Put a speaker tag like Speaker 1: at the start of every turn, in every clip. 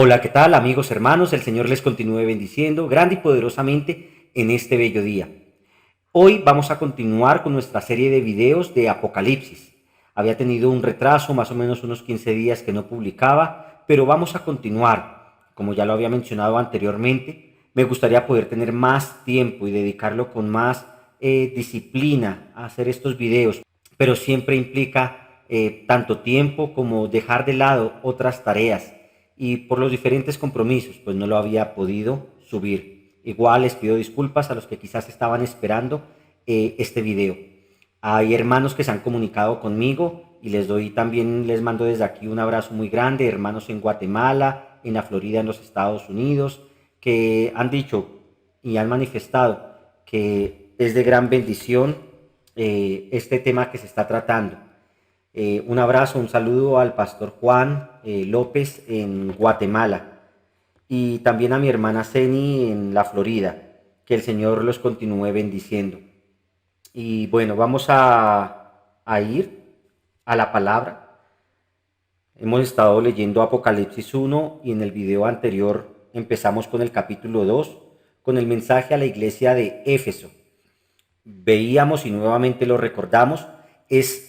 Speaker 1: Hola, ¿qué tal amigos, hermanos? El Señor les continúe bendiciendo grande y poderosamente en este bello día. Hoy vamos a continuar con nuestra serie de videos de Apocalipsis. Había tenido un retraso, más o menos unos 15 días que no publicaba, pero vamos a continuar. Como ya lo había mencionado anteriormente, me gustaría poder tener más tiempo y dedicarlo con más disciplina a hacer estos videos, pero siempre implica tanto tiempo como dejar de lado otras tareas y por los diferentes compromisos pues no lo había podido subir. Igual les pido disculpas a los que quizás estaban esperando este video. Hay hermanos que se han comunicado conmigo y les mando desde aquí un abrazo muy grande, hermanos en Guatemala, en la Florida, en los Estados Unidos, que han dicho y han manifestado que es de gran bendición este tema que se está tratando. Un abrazo, un saludo al pastor Juan López en Guatemala y también a mi hermana Ceni en la Florida. Que el Señor los continúe bendiciendo. Y bueno, vamos a ir a la palabra. Hemos estado leyendo Apocalipsis 1 y en el video anterior empezamos con el capítulo 2, con el mensaje a la iglesia de Éfeso. Veíamos y nuevamente lo recordamos, es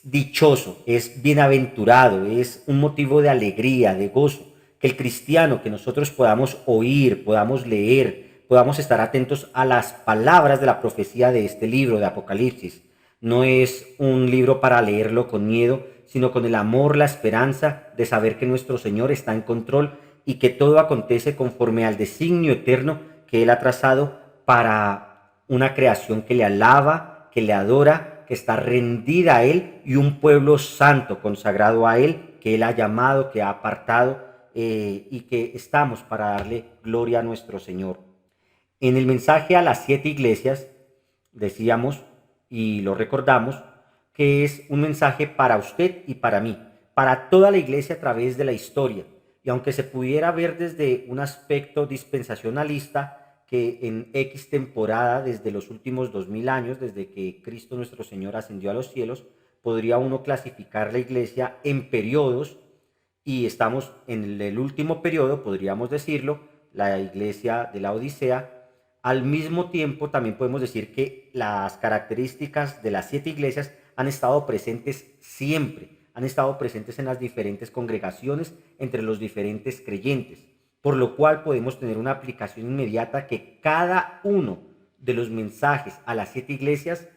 Speaker 1: dichoso, es bienaventurado, es un motivo de alegría, de gozo, que el cristiano, que nosotros podamos oír, podamos leer, podamos estar atentos a las palabras de la profecía de este libro de Apocalipsis. No es un libro para leerlo con miedo, sino con el amor, la esperanza de saber que nuestro Señor está en control y que todo acontece conforme al designio eterno que Él ha trazado para una creación que le alaba, que le adora, que está rendida a Él y un pueblo santo, consagrado a Él, que Él ha llamado, que ha apartado y que estamos para darle gloria a nuestro Señor. En el mensaje a las 7 iglesias decíamos y lo recordamos que es un mensaje para usted y para mí, para toda la iglesia a través de la historia. Y aunque se pudiera ver desde un aspecto dispensacionalista, que en X temporada, desde los últimos 2000 años, desde que Cristo nuestro Señor ascendió a los cielos, podría uno clasificar la iglesia en periodos y estamos en el último periodo, podríamos decirlo, la iglesia de la Odisea. Al mismo tiempo, también podemos decir que las características de las 7 iglesias han estado presentes siempre, han estado presentes en las diferentes congregaciones, entre los diferentes creyentes, por lo cual podemos tener una aplicación inmediata que cada uno de los mensajes a las 7 iglesias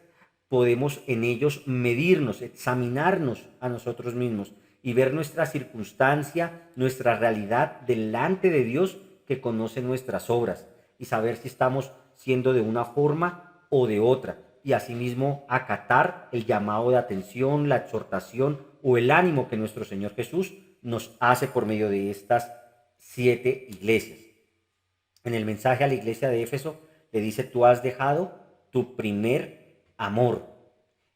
Speaker 1: podemos en ellos medirnos, examinarnos a nosotros mismos y ver nuestra circunstancia, nuestra realidad delante de Dios que conoce nuestras obras y saber si estamos siendo de una forma o de otra y asimismo acatar el llamado de atención, la exhortación o el ánimo que nuestro Señor Jesús nos hace por medio de estas 7 iglesias. En el mensaje a la iglesia de Éfeso le dice: tú has dejado tu primer amor.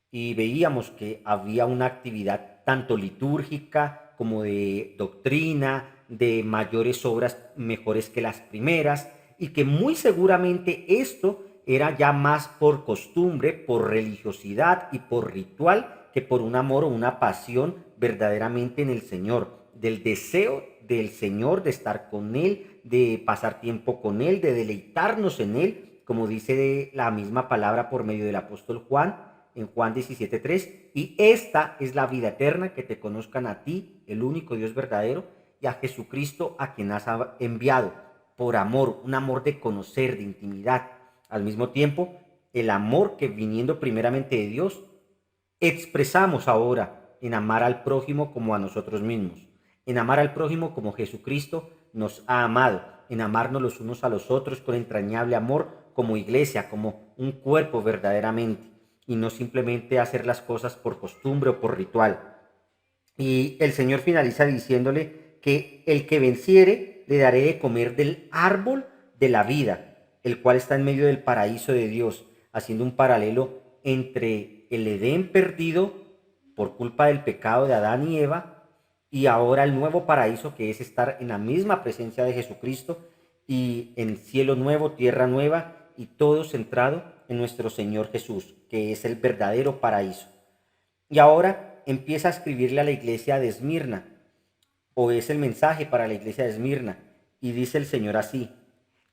Speaker 1: Y veíamos que había una actividad tanto litúrgica como de doctrina, de mayores obras mejores que las primeras, y que muy seguramente esto era ya más por costumbre, por religiosidad y por ritual que por un amor o una pasión verdaderamente en el Señor, del deseo del Señor de estar con Él, de pasar tiempo con Él, de deleitarnos en Él, como dice la misma palabra por medio del apóstol Juan, en Juan 17:3, y esta es la vida eterna, que te conozcan a ti, el único Dios verdadero, y a Jesucristo a quien has enviado, por amor, un amor de conocer, de intimidad. Al mismo tiempo, el amor que viniendo primeramente de Dios, expresamos ahora en amar al prójimo como a nosotros mismos, en amar al prójimo como Jesucristo nos ha amado, en amarnos los unos a los otros con entrañable amor como iglesia, como un cuerpo verdaderamente, y no simplemente hacer las cosas por costumbre o por ritual. Y el Señor finaliza diciéndole que el que venciere le daré de comer del árbol de la vida, el cual está en medio del paraíso de Dios, haciendo un paralelo entre el Edén perdido por culpa del pecado de Adán y Eva y ahora el nuevo paraíso, que es estar en la misma presencia de Jesucristo y en cielo nuevo, tierra nueva y todo centrado en nuestro Señor Jesús, que es el verdadero paraíso. Y ahora empieza a escribirle a la iglesia de Esmirna. o es el mensaje para la iglesia de Esmirna. Y dice el Señor así: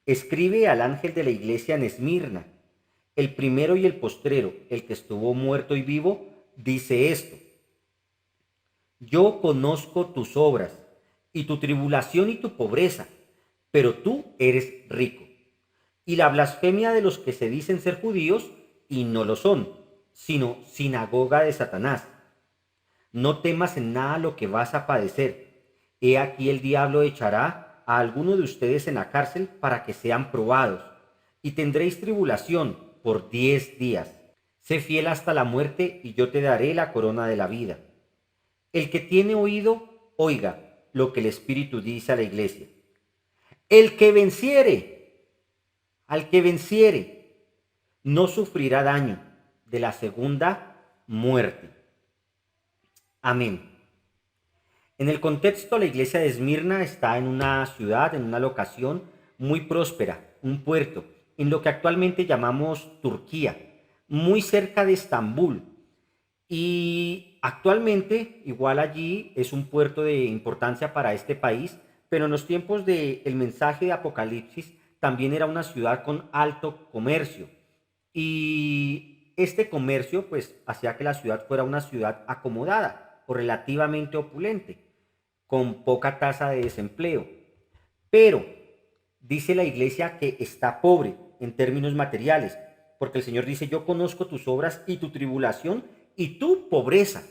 Speaker 1: escribe al ángel de la iglesia en Esmirna, el primero y el postrero, el que estuvo muerto y vivo, dice esto: yo conozco tus obras y tu tribulación y tu pobreza, pero tú eres rico. Y la blasfemia de los que se dicen ser judíos y no lo son, sino sinagoga de Satanás. No temas en nada lo que vas a padecer. He aquí el diablo echará a alguno de ustedes en la cárcel para que sean probados, y tendréis tribulación por 10 días. Sé fiel hasta la muerte, y yo te daré la corona de la vida. El que tiene oído, oiga lo que el Espíritu dice a la iglesia. El que venciere, al que venciere, no sufrirá daño de la segunda muerte. Amén. En el contexto, la iglesia de Esmirna está en una ciudad, en una locación muy próspera, un puerto, en lo que actualmente llamamos Turquía, muy cerca de Estambul. Y actualmente, igual allí es un puerto de importancia para este país, pero en los tiempos del mensaje de Apocalipsis también era una ciudad con alto comercio. Y este comercio pues hacía que la ciudad fuera una ciudad acomodada o relativamente opulente, con poca tasa de desempleo. Pero dice la iglesia que está pobre en términos materiales, porque el Señor dice: yo conozco tus obras y tu tribulación y tu pobreza.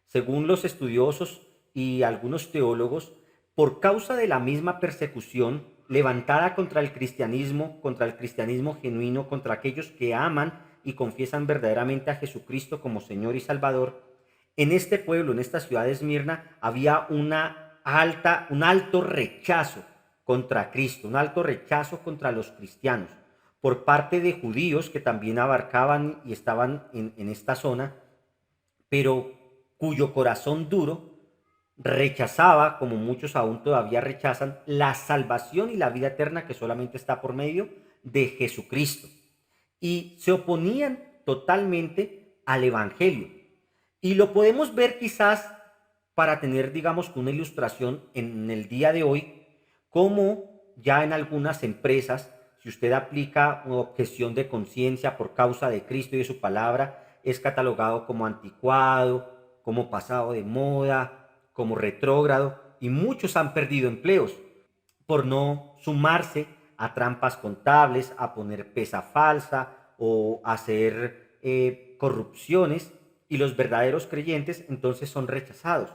Speaker 1: Según los estudiosos y algunos teólogos, por causa de la misma persecución levantada contra el cristianismo genuino, contra aquellos que aman y confiesan verdaderamente a Jesucristo como Señor y Salvador, en este pueblo, en esta ciudad de Esmirna, había un alto rechazo contra Cristo, un alto rechazo contra los cristianos, por parte de judíos que también abarcaban y estaban en esta zona, pero cuyo corazón duro rechazaba, como muchos aún todavía rechazan, la salvación y la vida eterna que solamente está por medio de Jesucristo. Y se oponían totalmente al Evangelio. Y lo podemos ver quizás para tener, digamos, una ilustración en el día de hoy, como ya en algunas empresas, si usted aplica una objeción de conciencia por causa de Cristo y de su palabra, es catalogado como anticuado, como pasado de moda, como retrógrado, y muchos han perdido empleos por no sumarse a trampas contables, a poner pesa falsa o hacer corrupciones, y los verdaderos creyentes entonces son rechazados.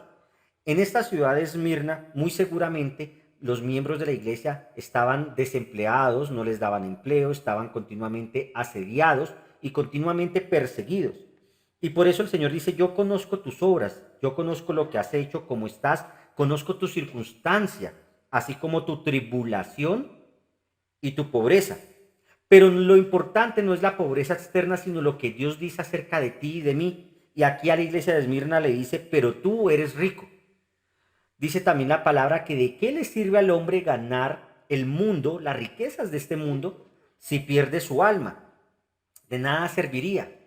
Speaker 1: En esta ciudad de Esmirna, muy seguramente los miembros de la iglesia estaban desempleados, no les daban empleo, estaban continuamente asediados y continuamente perseguidos. Y por eso el Señor dice: yo conozco tus obras, yo conozco lo que has hecho, cómo estás, conozco tu circunstancia, así como tu tribulación y tu pobreza. Pero lo importante no es la pobreza externa, sino lo que Dios dice acerca de ti y de mí. Y aquí a la iglesia de Esmirna le dice: pero tú eres rico. Dice también la palabra que de qué le sirve al hombre ganar el mundo, las riquezas de este mundo, si pierde su alma. De nada serviría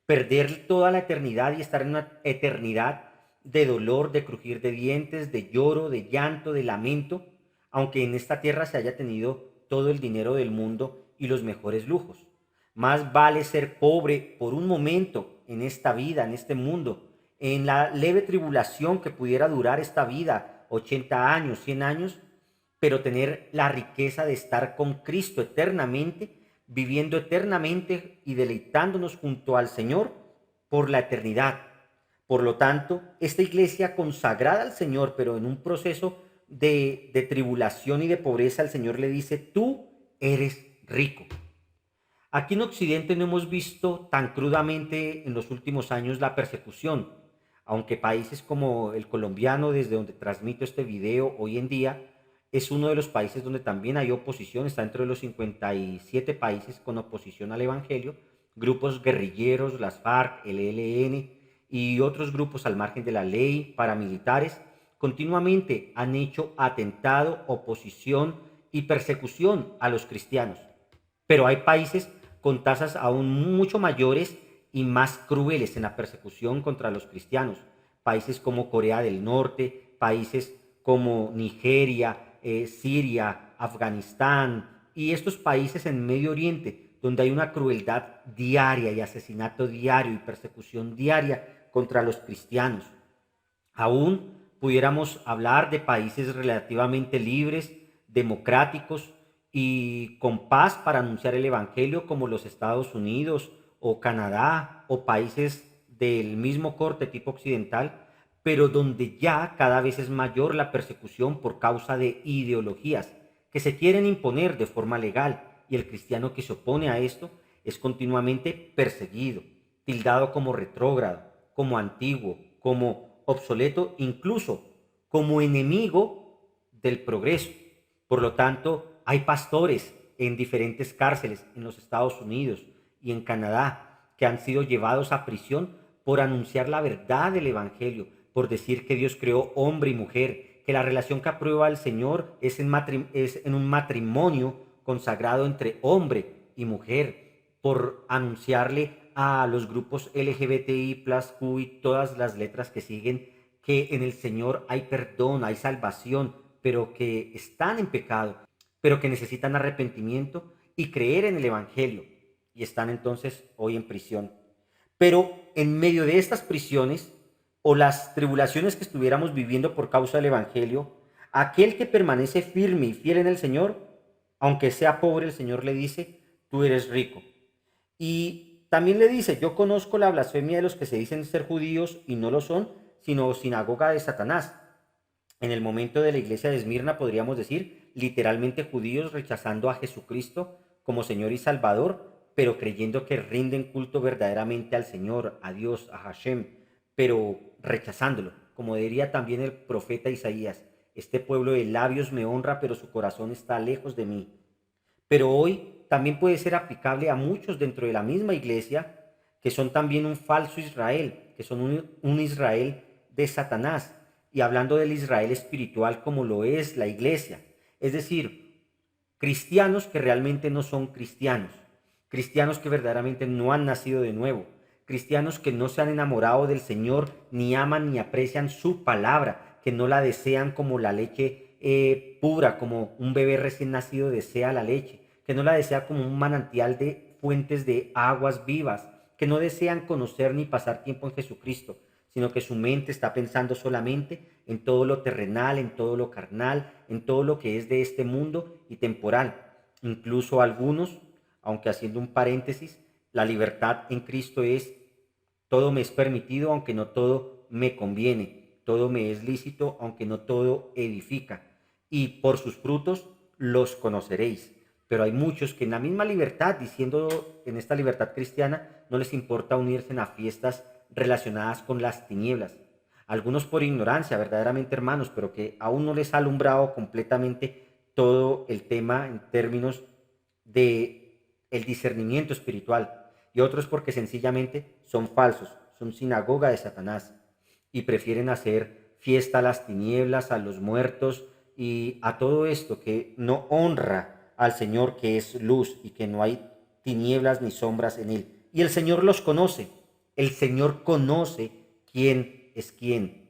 Speaker 1: perder toda la eternidad y estar en una eternidad de dolor, de crujir de dientes, de lloro, de llanto, de lamento, aunque en esta tierra se haya tenido todo el dinero del mundo y los mejores lujos. Más vale ser pobre por un momento en esta vida, en este mundo, en la leve tribulación que pudiera durar esta vida, 80 años, 100 años, pero tener la riqueza de estar con Cristo eternamente, viviendo eternamente y deleitándonos junto al Señor por la eternidad. Por lo tanto, esta iglesia consagrada al Señor, pero en un proceso de tribulación y de pobreza, el Señor le dice: tú eres rico. Aquí en Occidente no hemos visto tan crudamente en los últimos años la persecución, aunque países como el colombiano, desde donde transmito este video hoy en día, es uno de los países donde también hay oposición, está entre los 57 países con oposición al Evangelio, grupos guerrilleros, las FARC, el ELN y otros grupos al margen de la ley, paramilitares, continuamente han hecho atentado, oposición y persecución a los cristianos. Pero hay países con tasas aún mucho mayores y más crueles en la persecución contra los cristianos. Países como Corea del Norte, países como Nigeria, Siria, Afganistán y estos países en Medio Oriente, donde hay una crueldad diaria y asesinato diario y persecución diaria contra los cristianos. Aún pudiéramos hablar de países relativamente libres, democráticos y con paz para anunciar el Evangelio como los Estados Unidos o Canadá o países del mismo corte tipo occidental, pero donde ya cada vez es mayor la persecución por causa de ideologías que se quieren imponer de forma legal y el cristiano que se opone a esto es continuamente perseguido, tildado como retrógrado, como antiguo, como obsoleto, incluso como enemigo del progreso. Por lo tanto, hay pastores en diferentes cárceles en los Estados Unidos y en Canadá que han sido llevados a prisión por anunciar la verdad del Evangelio, por decir que Dios creó hombre y mujer, que la relación que aprueba el Señor es en un matrimonio consagrado entre hombre y mujer, por anunciarle a los grupos LGBTI, Q y todas las letras que siguen que en el Señor hay perdón, hay salvación, pero que están en pecado, pero que necesitan arrepentimiento y creer en el Evangelio y están entonces hoy en prisión. Pero en medio de estas prisiones o las tribulaciones que estuviéramos viviendo por causa del Evangelio, aquel que permanece firme y fiel en el Señor, aunque sea pobre, el Señor le dice, tú eres rico. Y también le dice, yo conozco la blasfemia de los que se dicen ser judíos y no lo son, sino sinagoga de Satanás. En el momento de la iglesia de Esmirna podríamos decir literalmente judíos rechazando a Jesucristo como Señor y Salvador, pero creyendo que rinden culto verdaderamente al Señor, a Dios, a Hashem, pero rechazándolo. Como diría también el profeta Isaías, este pueblo de labios me honra, pero su corazón está lejos de mí. Pero hoy también puede ser aplicable a muchos dentro de la misma iglesia que son también un falso Israel, que son un Israel de Satanás, y hablando del Israel espiritual como lo es la iglesia. Es decir, cristianos que realmente no son cristianos, cristianos que verdaderamente no han nacido de nuevo, cristianos que no se han enamorado del Señor, ni aman ni aprecian su palabra, que no la desean como la leche pura, como un bebé recién nacido desea la leche, que no la desea como un manantial de fuentes de aguas vivas, que no desean conocer ni pasar tiempo en Jesucristo, sino que su mente está pensando solamente en todo lo terrenal, en todo lo carnal, en todo lo que es de este mundo y temporal. Incluso algunos, aunque haciendo un paréntesis, la libertad en Cristo es todo me es permitido, aunque no todo me conviene, todo me es lícito, aunque no todo edifica, y por sus frutos los conoceréis. Pero hay muchos que en la misma libertad, diciendo en esta libertad cristiana, no les importa unirse a fiestas relacionadas con las tinieblas. Algunos por ignorancia, verdaderamente hermanos, pero que aún no les ha alumbrado completamente todo el tema en términos de el discernimiento espiritual. Y otros porque sencillamente son falsos, son sinagoga de Satanás y prefieren hacer fiesta a las tinieblas, a los muertos y a todo esto que no honra al Señor, que es luz y que no hay tinieblas ni sombras en él. Y el Señor los conoce, el Señor conoce quién es quién.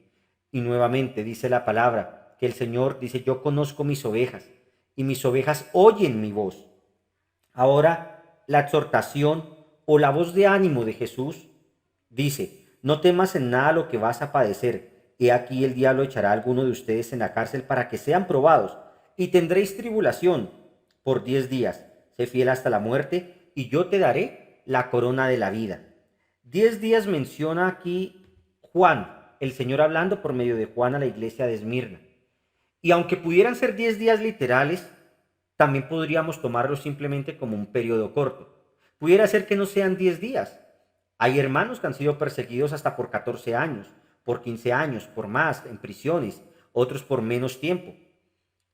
Speaker 1: Y nuevamente dice la palabra que el Señor dice, yo conozco mis ovejas y mis ovejas oyen mi voz. Ahora la exhortación o la voz de ánimo de Jesús dice, no temas en nada lo que vas a padecer. He aquí el diablo echará a alguno de ustedes en la cárcel para que sean probados y tendréis tribulación por 10 días. Sé fiel hasta la muerte y yo te daré la corona de la vida. 10 días menciona aquí Juan, el Señor hablando por medio de Juan a la iglesia de Esmirna. Y aunque pudieran ser 10 días literales, también podríamos tomarlo simplemente como un periodo corto. Pudiera ser que no sean 10 días. Hay hermanos que han sido perseguidos hasta por 14 años, por 15 años, por más, en prisiones, otros por menos tiempo.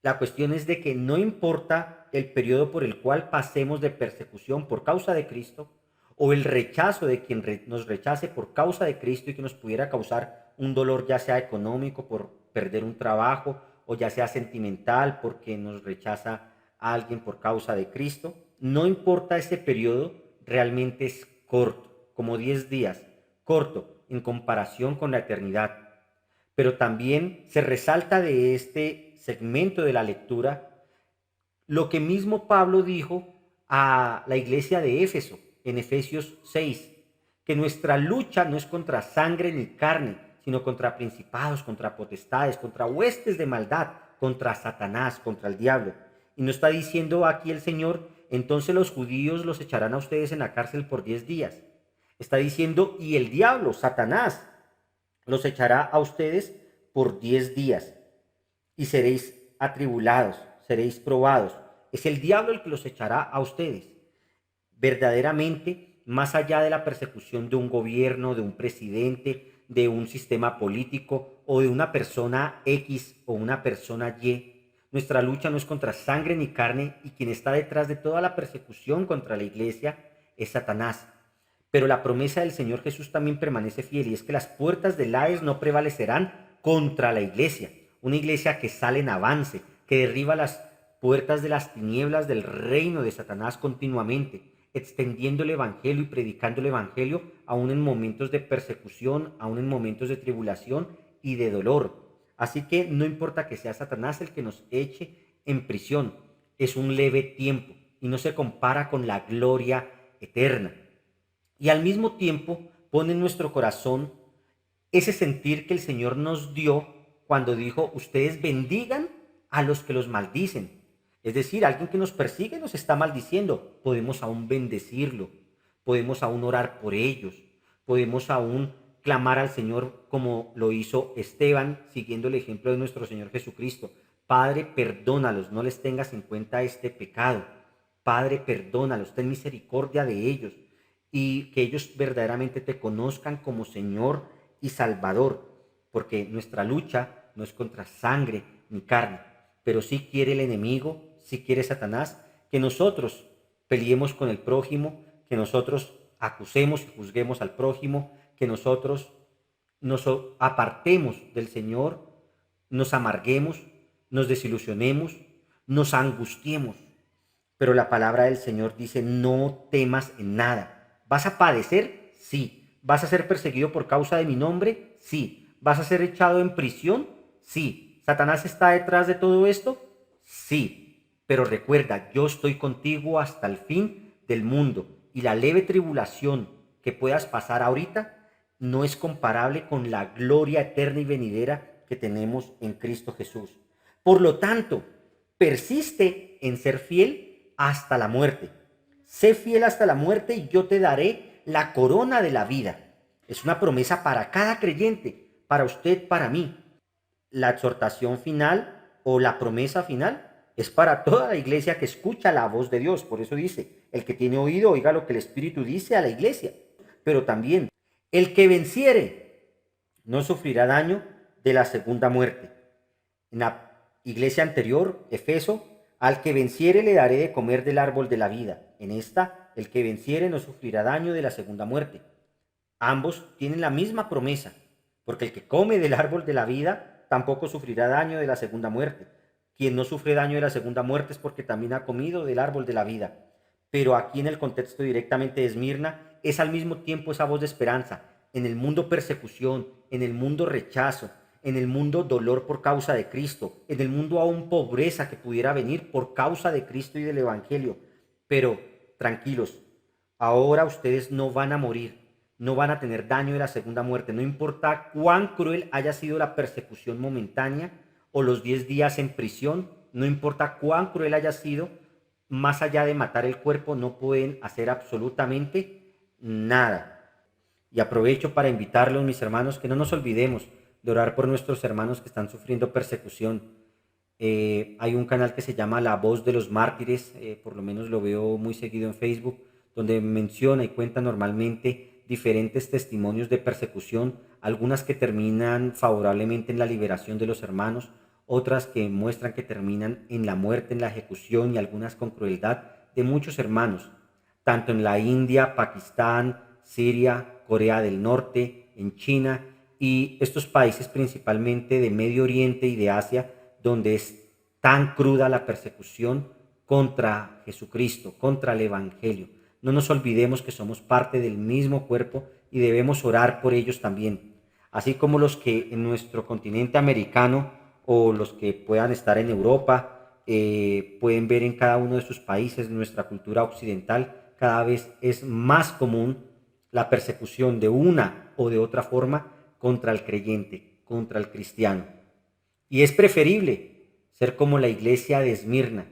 Speaker 1: La cuestión es de que no importa el periodo por el cual pasemos de persecución por causa de Cristo o el rechazo de quien nos rechace por causa de Cristo y que nos pudiera causar un dolor ya sea económico por perder un trabajo o ya sea sentimental porque nos rechaza a alguien por causa de Cristo. No importa ese periodo, realmente es corto, como 10 días, corto en comparación con la eternidad. Pero también se resalta de este segmento de la lectura lo que mismo Pablo dijo a la iglesia de Éfeso en Efesios 6, que nuestra lucha no es contra sangre ni carne, sino contra principados, contra potestades, contra huestes de maldad, contra Satanás, contra el diablo. Y nos está diciendo aquí el Señor, entonces los judíos los echarán a ustedes en la cárcel por 10 días. Está diciendo, y el diablo, Satanás, los echará a ustedes por 10 días y seréis atribulados, seréis probados. Es el diablo el que los echará a ustedes. Verdaderamente, más allá de la persecución de un gobierno, de un presidente, de un sistema político o de una persona X o una persona Y, nuestra lucha no es contra sangre ni carne, y quien está detrás de toda la persecución contra la iglesia es Satanás. Pero la promesa del Señor Jesús también permanece fiel, y es que las puertas del Hades no prevalecerán contra la iglesia. Una iglesia que sale en avance, que derriba las puertas de las tinieblas del reino de Satanás continuamente, extendiendo el evangelio y predicando el evangelio aún en momentos de persecución, aún en momentos de tribulación y de dolor. Así que no importa que sea Satanás el que nos eche en prisión, es un leve tiempo y no se compara con la gloria eterna. Y al mismo tiempo pone en nuestro corazón ese sentir que el Señor nos dio cuando dijo, ustedes bendigan a los que los maldicen. Es decir, alguien que nos persigue nos está maldiciendo. Podemos aún bendecirlo, podemos aún orar por ellos, podemos aún clamar al Señor como lo hizo Esteban, siguiendo el ejemplo de nuestro Señor Jesucristo. Padre, perdónalos, no les tengas en cuenta este pecado. Padre, perdónalos, ten misericordia de ellos y que ellos verdaderamente te conozcan como Señor y Salvador, porque nuestra lucha no es contra sangre ni carne, pero sí quiere el enemigo, sí quiere Satanás, que nosotros peleemos con el prójimo, que nosotros acusemos y juzguemos al prójimo, que nosotros nos apartemos del Señor, nos amarguemos, nos desilusionemos, nos angustiemos. Pero la palabra del Señor dice, no temas en nada. ¿Vas a padecer? Sí. ¿Vas a ser perseguido por causa de mi nombre? Sí. ¿Vas a ser echado en prisión? Sí. ¿Satanás está detrás de todo esto? Sí. Pero recuerda, yo estoy contigo hasta el fin del mundo, y la leve tribulación que puedas pasar ahorita no es comparable con la gloria eterna y venidera que tenemos en Cristo Jesús. Por lo tanto, persiste en ser fiel hasta la muerte. Sé fiel hasta la muerte y yo te daré la corona de la vida. Es una promesa para cada creyente, para usted, para mí. La exhortación final o la promesa final es para toda la iglesia que escucha la voz de Dios. Por eso dice, el que tiene oído, oiga lo que el Espíritu dice a la iglesia. Pero también, el que venciere no sufrirá daño de la segunda muerte. En la iglesia anterior, Efeso, al que venciere le daré de comer del árbol de la vida. En esta, el que venciere no sufrirá daño de la segunda muerte. Ambos tienen la misma promesa, porque el que come del árbol de la vida tampoco sufrirá daño de la segunda muerte. Quien no sufre daño de la segunda muerte es porque también ha comido del árbol de la vida. Pero aquí en el contexto directamente de Esmirna es al mismo tiempo esa voz de esperanza. En el mundo persecución, en el mundo rechazo, en el mundo dolor por causa de Cristo, en el mundo aún pobreza que pudiera venir por causa de Cristo y del Evangelio. Pero tranquilos, ahora ustedes no van a morir, no van a tener daño de la segunda muerte, no importa cuán cruel haya sido la persecución momentánea o los 10 días en prisión, no importa cuán cruel haya sido, más allá de matar el cuerpo no pueden hacer absolutamente nada. Y aprovecho para invitarlos, mis hermanos, que no nos olvidemos de orar por nuestros hermanos que están sufriendo persecución. Hay un canal que se llama La Voz de los Mártires, por lo menos lo veo muy seguido en Facebook, donde menciona y cuenta normalmente diferentes testimonios de persecución, algunas que terminan favorablemente en la liberación de los hermanos, otras que muestran que terminan en la muerte, en la ejecución, y algunas con crueldad de muchos hermanos, tanto en la India, Pakistán, Siria, Corea del Norte, en China y estos países principalmente de Medio Oriente y de Asia, donde es tan cruda la persecución contra Jesucristo, contra el Evangelio. No nos olvidemos que somos parte del mismo cuerpo y debemos orar por ellos también. así como los que en nuestro continente americano o los que puedan estar en Europa, pueden ver en cada uno de sus países, nuestra cultura occidental, cada vez es más común la persecución de una o de otra forma contra el creyente, contra el cristiano. Y es preferible ser como la iglesia de Esmirna,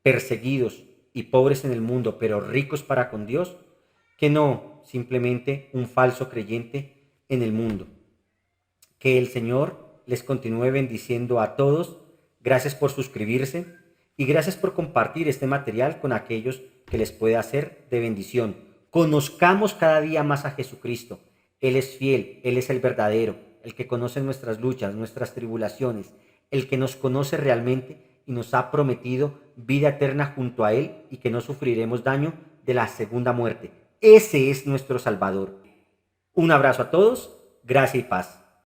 Speaker 1: perseguidos y pobres en el mundo, pero ricos para con Dios, que no simplemente un falso creyente en el mundo. Que el Señor les continúe bendiciendo a todos. Gracias por suscribirse y gracias por compartir este material con aquellos que les pueda ser de bendición. Conozcamos cada día más a Jesucristo. Él es fiel, Él es el verdadero, el que conoce nuestras luchas, nuestras tribulaciones, el que nos conoce realmente y nos ha prometido vida eterna junto a Él y que no sufriremos daño de la segunda muerte. Ese es nuestro Salvador. Un abrazo a todos, gracia y paz.